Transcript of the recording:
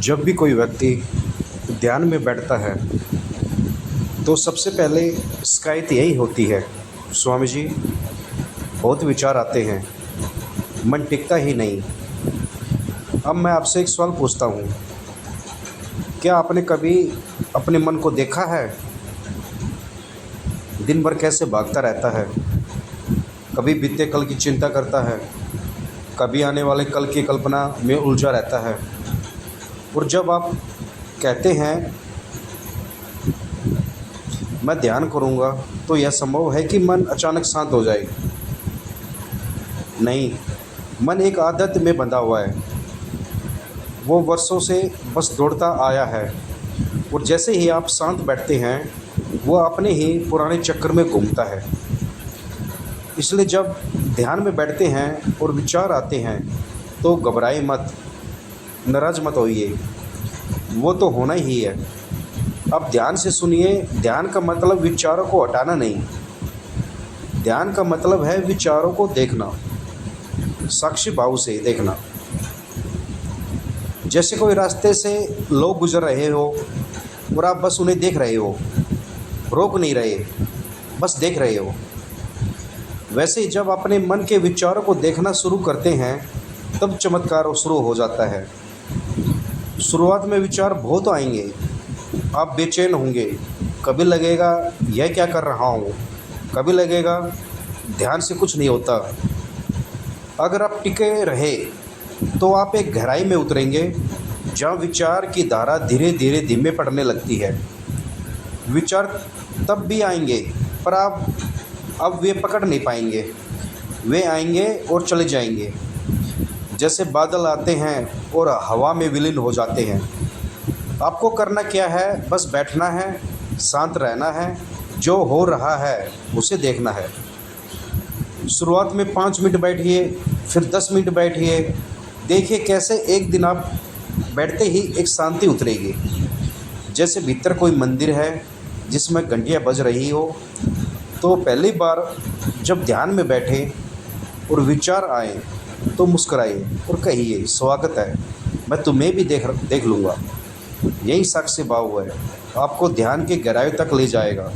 जब भी कोई व्यक्ति ध्यान में बैठता है तो सबसे पहले शिकायत यही होती है, स्वामी जी बहुत विचार आते हैं, मन टिकता ही नहीं। अब मैं आपसे एक सवाल पूछता हूँ, क्या आपने कभी अपने मन को देखा है? दिन भर कैसे भागता रहता है, कभी बीते कल की चिंता करता है, कभी आने वाले कल की कल्पना में उलझा रहता है। और जब आप कहते हैं मैं ध्यान करूंगा, तो यह संभव है कि मन अचानक शांत हो जाए? नहीं, मन एक आदत में बंधा हुआ है। वो वर्षों से बस दौड़ता आया है और जैसे ही आप शांत बैठते हैं वो अपने ही पुराने चक्कर में घूमता है। इसलिए जब ध्यान में बैठते हैं और विचार आते हैं तो घबराए मत, नाराज मत होइए, वो तो होना ही है। अब ध्यान से सुनिए, ध्यान का मतलब विचारों को हटाना नहीं, ध्यान का मतलब है विचारों को देखना, साक्षी भाव से देखना। जैसे कोई रास्ते से लोग गुजर रहे हो और आप बस उन्हें देख रहे हो, रोक नहीं रहे, बस देख रहे हो। वैसे ही जब अपने मन के विचारों को देखना शुरू करते हैं तब चमत्कार शुरू हो जाता है। शुरुआत में विचार बहुत आएंगे, आप बेचैन होंगे, कभी लगेगा यह क्या कर रहा हूँ, कभी लगेगा ध्यान से कुछ नहीं होता। अगर आप टिके रहे तो आप एक गहराई में उतरेंगे जहाँ विचार की धारा धीरे धीरे धीमे पड़ने लगती है। विचार तब भी आएंगे पर आप अब वे पकड़ नहीं पाएंगे, वे आएंगे और चले जाएंगे जैसे बादल आते हैं और हवा में विलीन हो जाते हैं। आपको करना क्या है, बस बैठना है, शांत रहना है, जो हो रहा है उसे देखना है। शुरुआत में 5 मिनट बैठिए, फिर 10 मिनट बैठिए, देखिए कैसे एक दिन आप बैठते ही एक शांति उतरेगी। जैसे भीतर कोई मंदिर है जिसमें घंटियाँ बज रही हो। तो पहली बार जब ध्यान में बैठे और विचार आए तो मुस्कुराइए और कहिए स्वागत है, मैं तुम्हें भी देख लूँगा। यही साक्षी भाव है, आपको ध्यान के गहराई तक ले जाएगा।